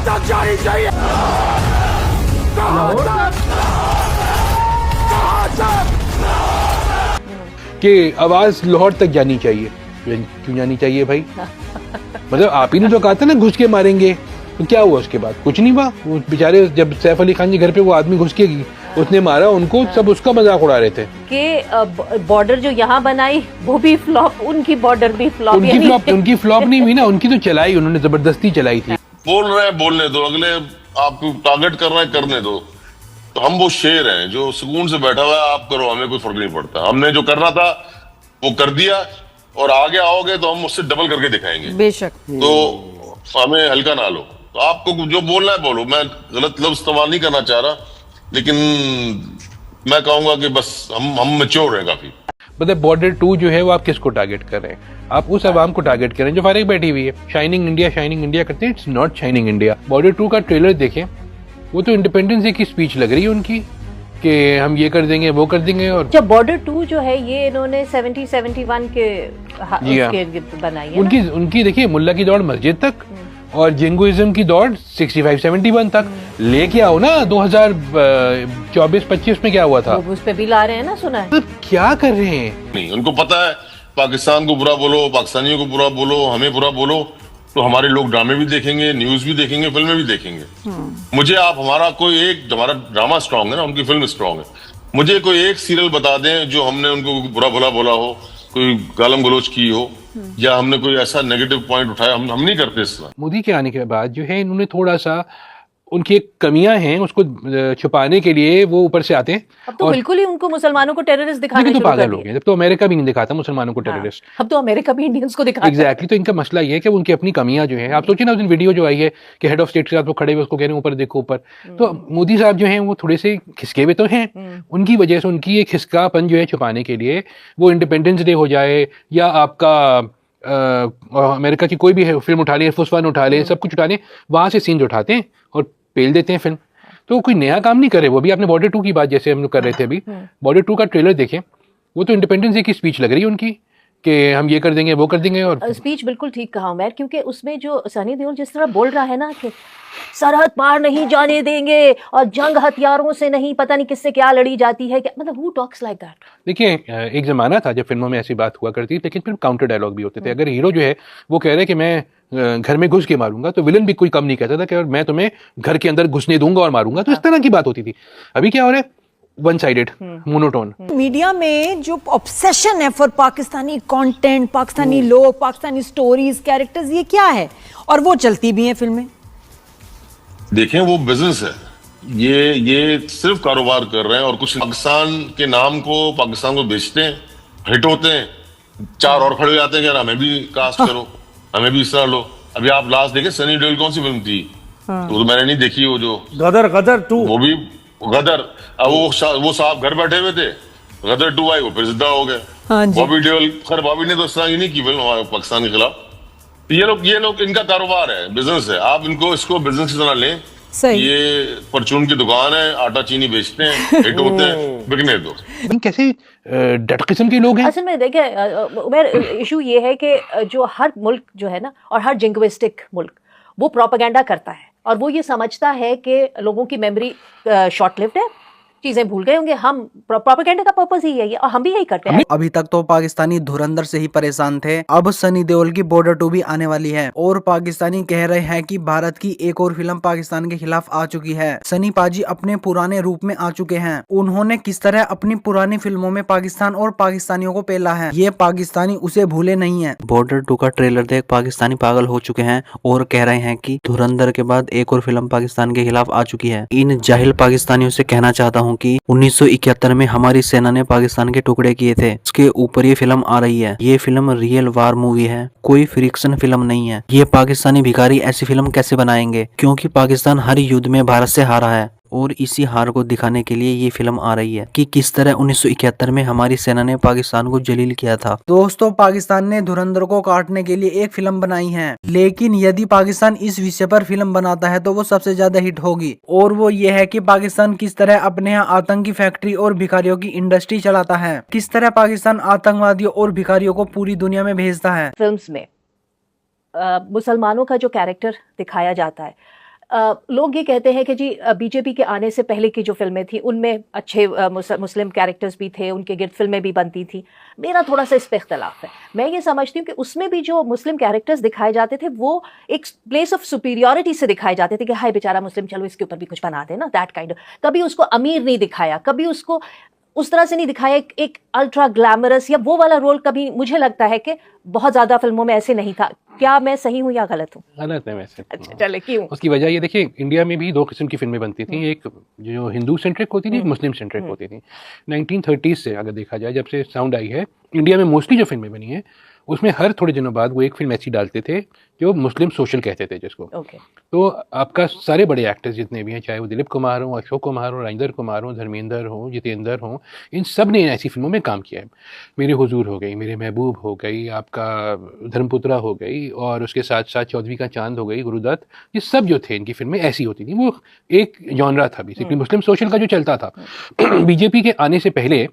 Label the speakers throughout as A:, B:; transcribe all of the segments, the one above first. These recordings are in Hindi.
A: तक जानी चाहिए? कहां तक?
B: कि आवाज लाहौर तक जानी चाहिए। क्यों जानी चाहिए भाई? मतलब आप ही ने तो कहा था ना घुस के मारेंगे, तो क्या हुआ उसके बाद? कुछ नहीं हुआ। वो बेचारे जब सैफ अली खान के घर पे वो आदमी घुस के उसने मारा उनको, सब उसका मजाक उड़ा रहे थे
C: कि बॉर्डर जो यहाँ बनाई वो भी फ्लॉप, उनकी बॉर्डर भी फ्लॉप।
B: उनकी फ्लॉप नहीं हुई ना, उनकी तो चलाई, उन्होंने जबरदस्ती चलाई थी।
D: बोल रहे हैं बोलने दो, अगले आपको टारगेट कर रहे हैं करने दो। तो हम वो शेर हैं जो सुकून से बैठा हुआ है, आप करो, हमें कोई फर्क नहीं पड़ता। हमने जो करना था वो कर दिया, और आगे आओगे तो हम उससे डबल करके दिखाएंगे
E: बेशक।
D: तो हमें हल्का ना लो। तो आपको जो बोलना है बोलो, मैं गलत लफ्ज इस्तेमाल नहीं करना चाह रहा, लेकिन मैं कहूंगा कि बस हम मैच्योर हैं काफी।
B: मतलब बॉर्डर 2 जो है वो आप किसको टारगेट कर रहे हैं? आप उस आवाम को टारगेट कर रहे हैं जो फारिग बैठी हुई है। शाइनिंग इंडिया करते हैं, it's not shining India. Border 2 का ट्रेलर देखें, वो तो इंडिपेंडेंस डे की स्पीच लग रही है उनकी कि हम ये कर देंगे वो कर देंगे। और
C: जब बॉर्डर 2 जो है ये इन्होंने 70-71 के बनाई है
B: उनकी देखिए, मुल्ला की दौड़ मस्जिद तक और जिंगुइज्म की दौड़ 65-71 तक लेके आओ ना। 2024-25 में क्या हुआ था?
C: उस पे भी ला रहे हैं ना, सुना है।
B: तो क्या कर रहे हैं?
D: नहीं, उनको पता है पाकिस्तान को बुरा बोलो, पाकिस्तानियों को बुरा बोलो, हमें बुरा बोलो तो हमारे लोग ड्रामे भी देखेंगे, न्यूज भी देखेंगे, फिल्में भी देखेंगे। मुझे आप हमारा ड्रामा स्ट्रांग है ना, उनकी फिल्म स्ट्रांग है। मुझे कोई एक सीरियल बता दें जो हमने उनको बुरा भला बोला हो, कोई गालम गलोच की हो, या हमने कोई ऐसा नेगेटिव पॉइंट उठाया। हम नहीं करते इस तरह।
B: मोदी के आने के बाद जो है इन्होंने थोड़ा सा, उनकी एक कमियां हैं उसको छुपाने के लिए वो ऊपर से आते हैं।
C: अब तो बिल्कुल ही उनको मुसलमानों को टेररिस्ट दिखाना शुरू कर दिया।
B: पागल हो गए। जब तो अमेरिका भी नहीं दिखाता मुसलमानों को टेररिस्ट,
C: अब तो अमेरिका भी इंडियंस को दिखाता है।
B: एग्जैक्टली। तो इनका मसला ये है कि उनकी अपनी कमियां जो है, आप सोचिए ना उस दिन वीडियो जो आई है कि हेड ऑफ स्टेट के साथ वो खड़े हुए उसको कह रहे हैं ऊपर देखो ऊपर। तो मोदी साहब जो हैं वो थोड़े से खिसके हुए तो हैं, उनकी वजह से उनकी एक खिसकापन जो है छुपाने के लिए वो इंडिपेंडेंस डे हो जाए या आपका अमेरिका की कोई भी फिल्म उठा लें, एयरफोर्स 1 उठा लें, सब कुछ उठा लें, वहां से सीन उठाते हैं और पेल देते हैं फिल्म। तो कोई नया काम नहीं करे। वो भी आपने बॉर्डर 2 की बात जैसे हम लोग कर रहे थे अभी, बॉर्डर 2 का ट्रेलर देखें, वो तो इंडिपेंडेंस डे की स्पीच लग रही है उनकी कि हम ये कर देंगे वो कर देंगे। और
C: स्पीच बिल्कुल ठीक कहा उमर, क्योंकि उसमें जो सनी देओल जिस तरह बोल रहा है ना कि सरहद पार नहीं जाने देंगे और जंग हथियारों से नहीं, पता नहीं किससे क्या लड़ी जाती है, क्या मतलब, हु टॉक्स लाइक दैट?
B: देखिए, एक जमाना था जब फिल्मों में ऐसी बात हुआ करती थी, लेकिन फिर काउंटर डायलॉग भी होते थे। अगर हीरो जो है वो कह रहे हैं कि मैं घर में घुस के मारूंगा, तो विलन भी कोई कम नहीं कहता था कि मैं तुम्हें घर के अंदर घुसने दूंगा और मारूंगा। तो इस तरह की बात होती थी। अभी क्या हो रहा है? One sided, monotone.
E: मीडिया में जो ऑब्सेशन है फॉर पाकिस्तानी कंटेंट, पाकिस्तानी लोग, पाकिस्तानी स्टोरीज, कैरेक्टर्स, ये क्या है? और वो चलती भी हैं फिल्में।
D: देखें, वो बिजनेस है, ये सिर्फ कारोबार कर रहे हैं। और कुछ पाकिस्तान के नाम को, पाकिस्तान को बेचते हैं, हिट होते हैं, 4 और खड़े हो जाते हैं कि हमें भी कास्ट करो, हमें भी इस तरह लो। अभी आप लास्ट देखें सनी देओल कौन सी फिल्म थी? तो मैंने नहीं देखी, वो जो
A: गदर 2,
D: वो भी गदर। अब वो साहब घर बैठे हुए थे, गदर 2 आई, वो फिर जिद्दा हो गए। बॉबी देओल, खैर बॉबी ने तो इस तरह की नहीं की फिल्म हमारे पाकिस्तान के खिलाफ। ये लोग इनका कारोबार है, बिजनेस है। आप इसको बिजनेस की तरह लें।
E: सही।
D: ये परचून की दुकान है, आटा चीनी बेचते हैं, हिट होते हैं, बिकने दो।
B: कैसे डट किस्म के लोग हैं।
C: असल में देखिए इशू ये है कि जो हर मुल्क जो है ना, और हर जिंग्विस्टिक मुल्क, वो प्रोपेगेंडा करता है और वो ये समझता है कि लोगों की मेमोरी शॉर्ट लिव्ड है, चीजें भूल गए होंगे। हम प्रोपेगेंडा का पर्पस ही यही है और हम भी यही करते हैं।
F: अभी तक तो पाकिस्तानी धुरंधर से ही परेशान थे, अब सनी देओल की बॉर्डर 2 भी आने वाली है और पाकिस्तानी कह रहे हैं कि भारत की एक और फिल्म पाकिस्तान के खिलाफ आ चुकी है। सनी पाजी अपने पुराने रूप में आ चुके हैं। उन्होंने किस तरह अपनी पुरानी फिल्मों में पाकिस्तान और पाकिस्तानियों को पेला है, ये पाकिस्तानी उसे भूले नहीं है। बॉर्डर 2 का ट्रेलर देख पाकिस्तानी पागल हो चुके हैं और कह रहे हैं कि धुरंधर के बाद एक और फिल्म पाकिस्तान के खिलाफ आ चुकी है। इन जाहिल पाकिस्तानियों से कहना चाहता हूँ कि 1971 में हमारी सेना ने पाकिस्तान के टुकड़े किए थे, उसके ऊपर ये फिल्म आ रही है। ये फिल्म रियल वार मूवी है, कोई फ्रिक्शन फिल्म नहीं है। ये पाकिस्तानी भिखारी ऐसी फिल्म कैसे बनाएंगे, क्योंकि पाकिस्तान हर युद्ध में भारत से हारा है और इसी हार को दिखाने के लिए ये फिल्म आ रही है कि किस तरह 1971 में हमारी सेना ने पाकिस्तान को जलील किया था। दोस्तों, पाकिस्तान ने धुरंधर को काटने के लिए एक फिल्म बनाई है, लेकिन यदि पाकिस्तान इस विषय पर फिल्म बनाता है तो वो सबसे ज्यादा हिट होगी। और वो ये है कि पाकिस्तान किस तरह अपने यहाँ आतंकी फैक्ट्री और भिखारियों की इंडस्ट्री चलाता है, किस तरह पाकिस्तान आतंकवादियों और भिखारियों को पूरी दुनिया में भेजता है।
C: फिल्म्स में मुसलमानों का जो कैरेक्टर दिखाया जाता है, लोग ये कहते हैं कि जी बीजेपी के आने से पहले की जो फिल्में थी उनमें अच्छे मुस्लिम कैरेक्टर्स भी थे, उनके गिर्द फिल्में भी बनती थी। मेरा थोड़ा सा इस पे इख्तलाफ है। मैं ये समझती हूँ कि उसमें भी जो मुस्लिम कैरेक्टर्स दिखाए जाते थे वो एक प्लेस ऑफ सुपीरियरिटी से दिखाए जाते थे कि हाय बेचारा मुस्लिम, चलो इसके ऊपर भी कुछ बना देना, दैट काइंड ऑफ। कभी उसको अमीर नहीं दिखाया, कभी उसको उस तरह से नहीं दिखाया एक अल्ट्रा ग्लैमरस या वो वाला रोल। कभी मुझे लगता है कि बहुत ज्यादा फिल्मों में ऐसे नहीं था। क्या मैं सही हूँ या गलत हूँ?
B: गलत है वैसे।
C: अच्छा चले, क्यों?
B: उसकी वजह ये देखिए, इंडिया में भी दो किस्म की फिल्में बनती थी, एक जो हिंदू सेंट्रिक होती थी, एक मुस्लिम सेंट्रिक होती थी। 1930s से अगर देखा जाए, जब से साउंड आई है, इंडिया में मोस्टली जो फिल्में बनी है उसमें हर थोड़े दिनों बाद वो एक फिल्म ऐसी डालते थे जो मुस्लिम सोशल कहते थे जिसको।
C: ओके।
B: तो आपका सारे बड़े एक्टर्स जितने भी हैं, चाहे वो दिलीप कुमार हो, अशोक कुमार हो, राजेंद्र कुमार हो, धर्मेंद्र हो, जितेंद्र हो, इन सब ने ऐसी फिल्मों में काम किया है। मेरे हुजूर हो गई, मेरे महबूब हो गई, आपका धर्मपुत्रा हो गई, और उसके साथ साथ चौधरी का चांद हो गई, गुरुदत्त, ये सब जो थे इनकी फिल्में ऐसी होती थी। वो एक जॉनरा था बेसिकली मुस्लिम सोशल का जो चलता था। बीजेपी के आने से पहले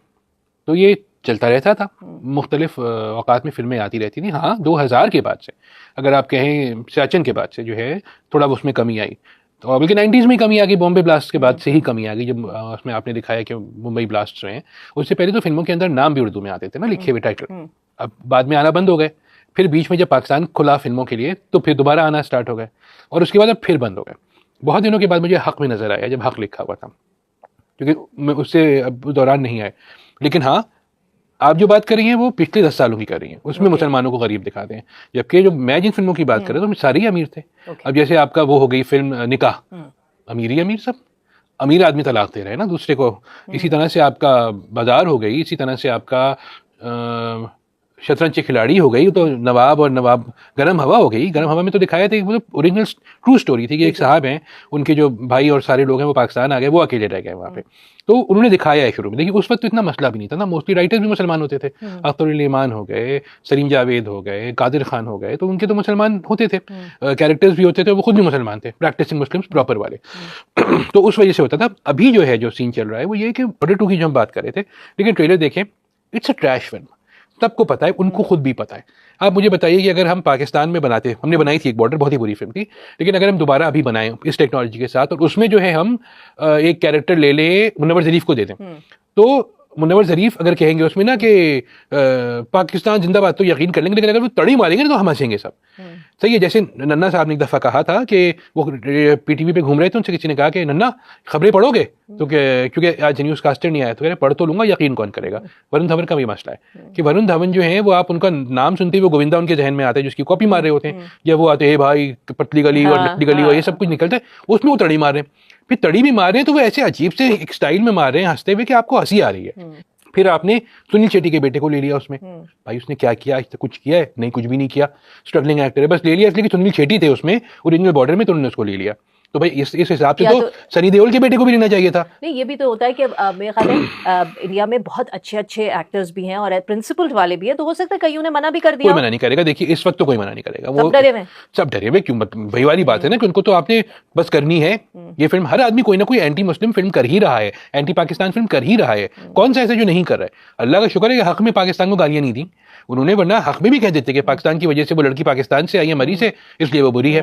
B: तो ये चलता रहता था, मुख्तलिफ औकात में फिल्में आती रहती थी। हाँ, 2000 के बाद से, अगर आप कहें सियाचिन के बाद से जो है थोड़ा उसमें कमी आई, तो बल्कि 90s में कमी आ गई, बॉम्बे ब्लास्ट के बाद से ही कमी आ गई, जब उसमें आपने दिखाया कि मुंबई ब्लास्ट रहे हैं। उससे पहले तो फिल्मों के अंदर नाम भी उर्दू में आते थे ना, लिखे हुए टाइटल। अब बाद में आना बंद हो गए, फिर बीच में जब पाकिस्तान खुला फिल्मों के लिए तो फिर दोबारा आना स्टार्ट हो गए, और उसके बाद अब फिर बंद हो गए। बहुत दिनों के बाद मुझे हक में नजर आया, जब हक लिखा हुआ था, क्योंकि उससे अब दौरान नहीं आए। लेकिन हाँ, आप जो बात कर रही हैं वो पिछले 10 सालों की कर रही हैं, उसमें मुसलमानों को गरीब दिखाते हैं, जबकि जो मैं जिन फिल्मों की बात कर रहा हूँ सारे ही अमीर थे। अब जैसे आपका वो हो गई फिल्म निकाह, अमीर ही अमीर, सब अमीर आदमी तलाक दे रहे हैं ना दूसरे को। इसी तरह से आपका बाजार हो गई, इसी तरह से आपका शतरंज के खिलाड़ी हो गई, तो नवाब और नवाब गर्म हवा हो गई। गर्म हवा में तो दिखाया था, मतलब ओरिजिनल ट्रू स्टोरी थी कि एक साहब हैं, उनके जो भाई और सारे लोग हैं वो पाकिस्तान आ गए, वो अकेले रह गए वहाँ पे। तो उन्होंने दिखाया है शुरू में। देखिए उस वक्त तो इतना मसला भी नहीं था ना, मोस्टली राइटर्स भी मुसलमान होते थे। अख्तर ईमान हो गए, सलीम जावेद हो गए, कादिर खान हो गए, तो उनके तो मुसलमान होते थे, कैरेक्टर्स भी होते थे, वो खुद भी मुसलमान थे, प्रैक्टिसिंग मुस्लिम्स प्रॉपर वाले। तो उस वजह से होता था। अभी जो है जो सीन चल रहा है वो ये कि बॉर्डर 2 की जो हम बात कर रहे थे, लेकिन ट्रेलर देखें, इट्स अ ट्रैश फिल्म। सबको पता है, उनको खुद भी पता है। आप मुझे बताइए कि अगर हम पाकिस्तान में बनाते, हमने बनाई थी एक बॉर्डर, बहुत ही बुरी फिल्म थी, लेकिन अगर हम दोबारा अभी बनाएं इस टेक्नोलॉजी के साथ, और उसमें जो है हम एक कैरेक्टर ले लें, मुनव्वर ज़रीफ को दे दें, तो मुनव्वर ज़रीफ अगर कहेंगे उसमें ना कि पाकिस्तान जिंदाबाद, तो यकीन कर लेंगे, लेकिन अगर वो तड़ी मारेंगे ना तो हम हंसेंगे सब। सही है। जैसे नन्ना साहब ने एक दफ़ा कहा था कि वो PTV पे घूम रहे थे, उनसे किसी ने कहा कि नन्ना खबरें पढ़ोगे, तो क्योंकि आज न्यूज़ कास्टर नहीं आया, तो कह रहे पढ़ तो लूंगा, यकीन कौन करेगा। वरुण धवन का भी मसला है कि वरुण धवन जो है वो, आप उनका नाम सुनते ही वो गोविंदा उनके जहन में आता है, जिसकी कॉपी मार रहे होते हैं, या वो आते हैं भाई पतली गली और लटली गली और ये सब कुछ निकलता है, उसमें वो तड़ी मार रहे हैं। फिर तड़ी भी मार रहे हैं तो वो ऐसे अजीब से एक स्टाइल में मार रहे हैं हंसते हुए कि आपको हंसी आ रही है। फिर आपने सुनील शेट्टी के बेटे को ले लिया उसमें, भाई उसने क्या किया, आज तक कुछ किया है नहीं, कुछ भी नहीं किया, स्ट्रगलिंग एक्टर है, बस ले लिया इसलिए कि सुनील शेट्टी थे उसमें ओरिजिनल बॉर्डर में, तो उन्होंने उसको ले लिया। तो भाई इस हिसाब से तो सनी देओल के बेटे को भी लेना चाहिए था।
C: नहीं, ये भी तो होता है कि मेरे ख्याल है इंडिया में बहुत अच्छे अच्छे एक्टर्स भी हैं और प्रिंसिपल वाले भी हैं, तो हो सकता है कईयों ने मना भी कर दिया।
B: कोई मना नहीं करेगा, देखिए इस वक्त तो कोई मना नहीं करेगा, वो सब डरे हुए। क्यों? वही वाली बात है ना कि उनको तो आपने बस करनी है ये फिल्म। हर आदमी कोई ना कोई एंटी मुस्लिम फिल्म कर ही रहा है, एंटी पाकिस्तान फिल्म कर ही रहा है। कौन सा ऐसा जो नहीं कर रहा है? अल्लाह का शुक्र है कि हक में पाकिस्तान को गालियां नहीं दी उन्होंने, वरना हक में भी कह देते कि पाकिस्तान की वजह से वो लड़की पाकिस्तान से आई है, मरी से, इसलिए वो बुरी है।